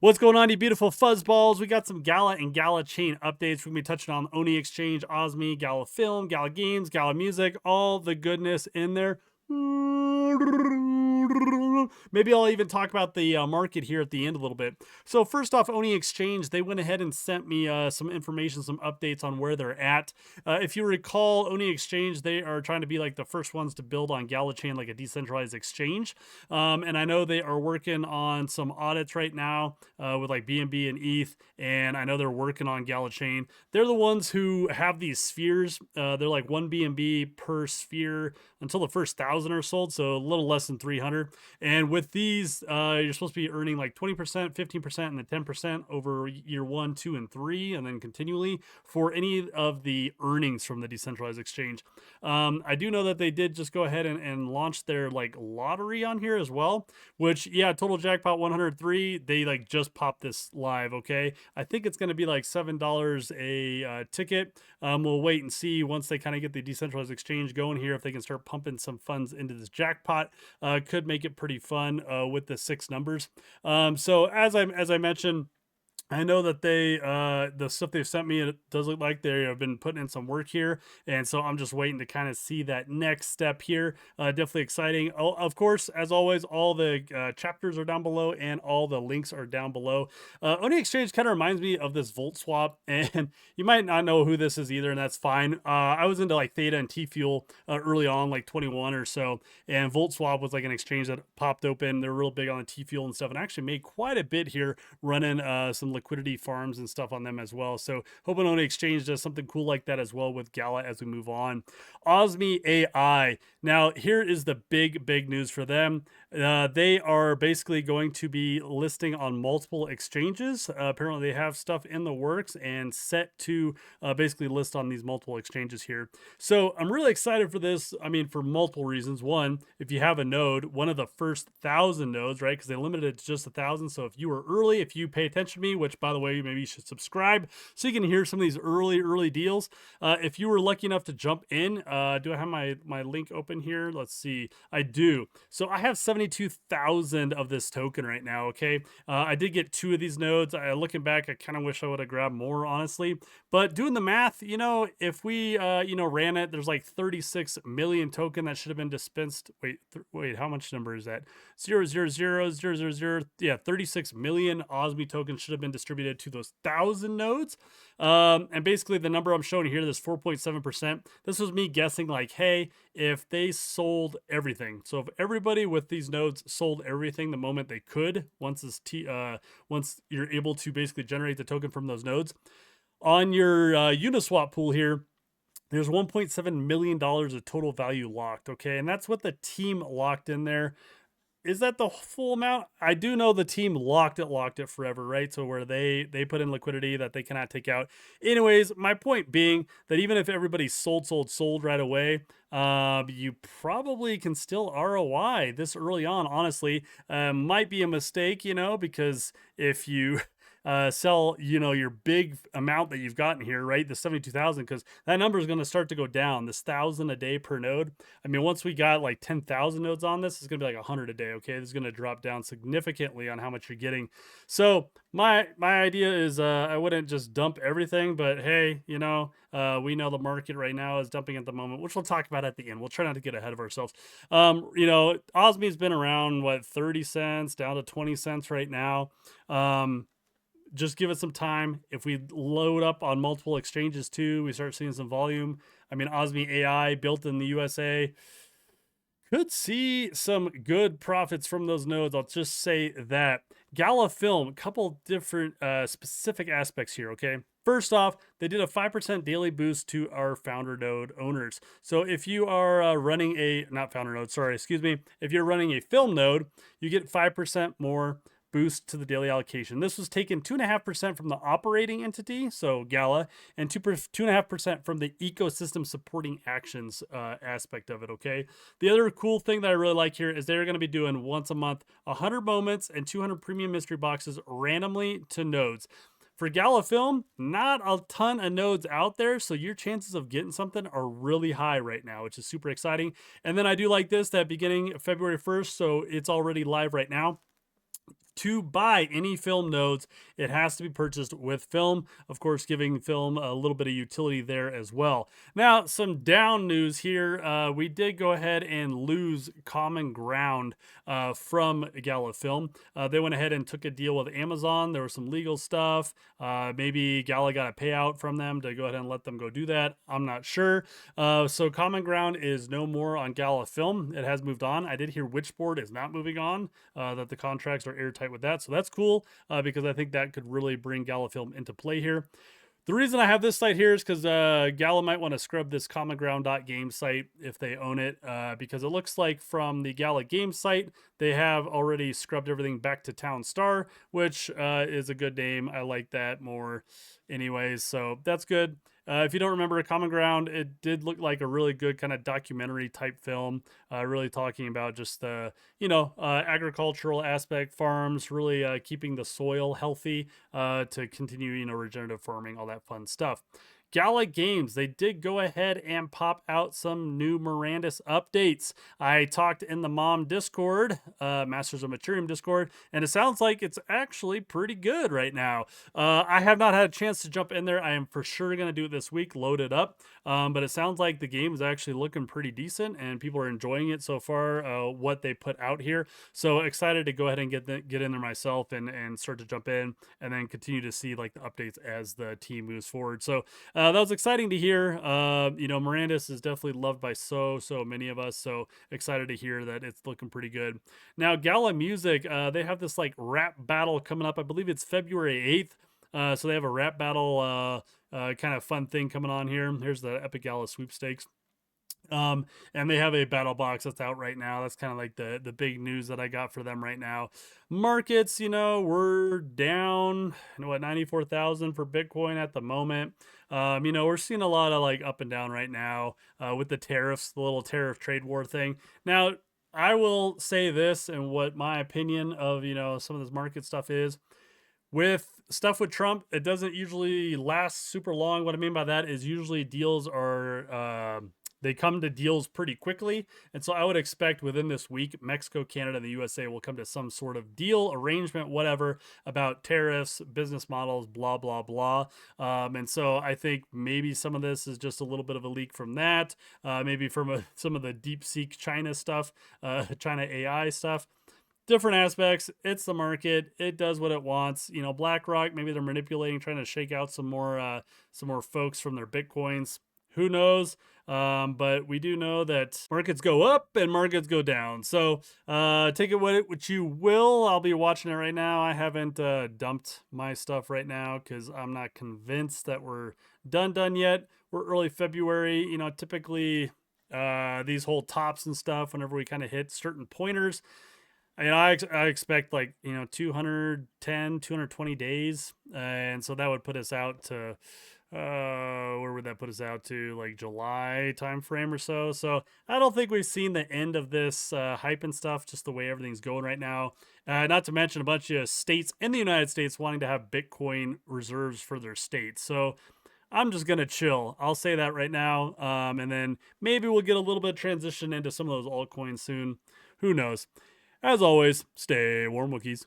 What's going on, you beautiful fuzzballs? We got some Gala and Gala chain updates. We're going to be touching on ONI Exchange, OSMI, Gala Film, Gala Games, Gala Music, all the goodness in there. Maybe I'll even talk about the market here at the end a little bit. So first off, ONI Exchange, they went ahead and sent me some information, some updates on where they're at. If you recall, ONI Exchange, they are trying to be like the first ones to build on galachain, like a decentralized exchange. And I know they are working on some audits right now with like BNB and ETH, and I know they're working on galachain. They're the ones who have these spheres. They're like 1 BNB per sphere until the first 1,000 are sold, so a little less than 300. And with these, you're supposed to be earning like 20%, 15%, and then 10% over year 1, 2, and 3, and then continually for any of the earnings from the decentralized exchange. I do know that they did just go ahead and launch their like lottery on here as well, which, yeah, total jackpot 103. They like just popped this live, okay? I think it's going to be like $7 a ticket. We'll wait and see once they kind of get the decentralized exchange going here, if they can start pumping some funds into this jackpot. Could make it pretty fun with the 6 numbers. So as I mentioned, I know that they, the stuff they've sent me, it does look like they have been putting in some work here. And so I'm just waiting to kind of see that next step here. Definitely exciting. Of course, as always, all the chapters are down below and all the links are down below. ONI Exchange kind of reminds me of this Volt Swap, and you might not know who this is either, and that's fine. I was into like Theta and T-Fuel early on, like 21 or so, and Volt Swap was like an exchange that popped open. They're real big on the T-Fuel and stuff, and actually made quite a bit here running some liquidity farms and stuff on them as well. So hoping ONI Exchange does something cool like that as well with Gala as we move on. OSMI AI. Now here is the big news for them. They are basically going to be listing on multiple exchanges. Apparently they have stuff in the works and set to basically list on these multiple exchanges here. So I'm really excited for this. I mean, for multiple reasons. One, if you have a node, one of the first 1,000 nodes, right? Because they limited it to just 1,000. So if you were early, if you pay attention to me, which by the way, maybe you should subscribe so you can hear some of these early deals. If you were lucky enough to jump in, do I have my link open here? Let's see. I do. So I have 72,000 of this token right now. Okay. I did get 2 of these nodes. Looking back, I kind of wish I would have grabbed more, honestly, but doing the math, you know, if we, ran it, there's like 36 million token that should have been dispensed. Wait, how much number is that? 0.0000000. Yeah, 36 million OSMI tokens should have been distributed to those 1,000 nodes. And basically the number I'm showing here, this 4.7%, this was me guessing like, hey, if they sold everything, so if everybody with these nodes sold everything the moment they could, once you're able to basically generate the token from those nodes, on your Uniswap pool here, there's $1.7 million of total value locked, okay? And that's what the team locked in there. Is that the full amount? I do know the team locked it forever, right? So where they put in liquidity that they cannot take out. Anyways, my point being that even if everybody sold right away, you probably can still ROI this early on, honestly. Might be a mistake, because if you sell, your big amount that you've gotten here, right? The 72,000, because that number is going to start to go down. This 1,000 a day per node. I mean, once we got like 10,000 nodes on this, it's going to be like 100 a day. Okay. This is going to drop down significantly on how much you're getting. So my idea is, I wouldn't just dump everything, but hey, we know the market right now is dumping at the moment, which we'll talk about at the end. We'll try not to get ahead of ourselves. OSMI's been around, 30 cents down to 20 cents right now. Just give it some time. If we load up on multiple exchanges too, we start seeing some volume. I mean, OSMI AI built in the USA could see some good profits from those nodes. I'll just say that. Gala Film, a couple different specific aspects here, okay? First off, they did a 5% daily boost to our founder node owners. So if you are running if you're running a film node, you get 5% more boost to the daily allocation. This was taken 2.5% from the operating entity, so Gala, and 2.5% from the ecosystem supporting actions aspect of it, okay? The other cool thing that I really like here is they're going to be doing once a month 100 moments and 200 premium mystery boxes randomly to nodes. For Gala Film, not a ton of nodes out there, so your chances of getting something are really high right now, which is super exciting. And then I do like this, that beginning February 1st, so it's already live right now. to buy any film nodes, it has to be purchased with film, of course, giving film a little bit of utility there as well. Now, some down news here. We did go ahead and lose Common Ground from Gala Film. They went ahead and took a deal with Amazon. There was some legal stuff. Maybe Gala got a payout from them to go ahead and let them go do that. I'm not sure. So Common Ground is no more on Gala Film. It has moved on. I did hear Witchboard is not moving on, that the contracts are airtight with that. So that's cool because I think that could really bring Gala Film into play here. The reason I have this site here is because Gala might want to scrub this commonground.game site if they own it, because it looks like from the Gala Games site, they have already scrubbed everything back to Town Star, which is a good name. I like that more anyways, so that's good. If you don't remember Common Ground, it did look like a really good kind of documentary type film, really talking about just the, agricultural aspect, farms, really keeping the soil healthy to continue, regenerative farming, all that fun stuff. Gala Games, they did go ahead and pop out some new Mirandus updates. I talked in the mom Discord, Masters of Materium Discord, and it sounds like it's actually pretty good right now. I have not had a chance to jump in there. I am for sure going to do it this week, load it up. But it sounds like the game is actually looking pretty decent and people are enjoying it so far, what they put out here. So excited to go ahead and get in there myself and start to jump in and then continue to see like the updates as the team moves forward. So that was exciting to hear. Mirandus is definitely loved by so many of us. So excited to hear that it's looking pretty good. Now, Gala Music, they have this like rap battle coming up. I believe it's February 8th. So they have a rap battle kind of fun thing coming on here. Here's the Epic Gala sweepstakes. And they have a battle box that's out right now. That's kind of like the big news that I got for them right now. Markets, we're down 94,000 for Bitcoin at the moment. We're seeing a lot of like up and down right now with the tariffs, the little tariff trade war thing. Now, I will say this, and what my opinion of some of this market stuff is. With stuff with Trump, it doesn't usually last super long. What I mean by that is usually deals are they come to deals pretty quickly. And so I would expect within this week, Mexico, Canada, and the USA will come to some sort of deal, arrangement, whatever, about tariffs, business models, blah, blah, blah. And so I think maybe some of this is just a little bit of a leak from that, maybe from some of the DeepSeek China stuff, China AI stuff. Different aspects. It's the market. It does what it wants. BlackRock, maybe they're manipulating, trying to shake out some more folks from their Bitcoins. Who knows? But we do know that markets go up and markets go down. So take it what you will. I'll be watching it right now. I haven't dumped my stuff right now because I'm not convinced that we're done yet. We're early February. Typically these whole tops and stuff, whenever we kind of hit certain pointers, I expect like 210 220 days, and so that would put us out to where would that put us out to, like July time frame or so. So I don't think we've seen the end of this hype and stuff, just the way everything's going right now. Not to mention a bunch of states in the United States wanting to have Bitcoin reserves for their states. So I'm just going to chill. I'll say that right now. And then maybe we'll get a little bit of transition into some of those altcoins soon. Who knows? As always, stay warm, Wookiees.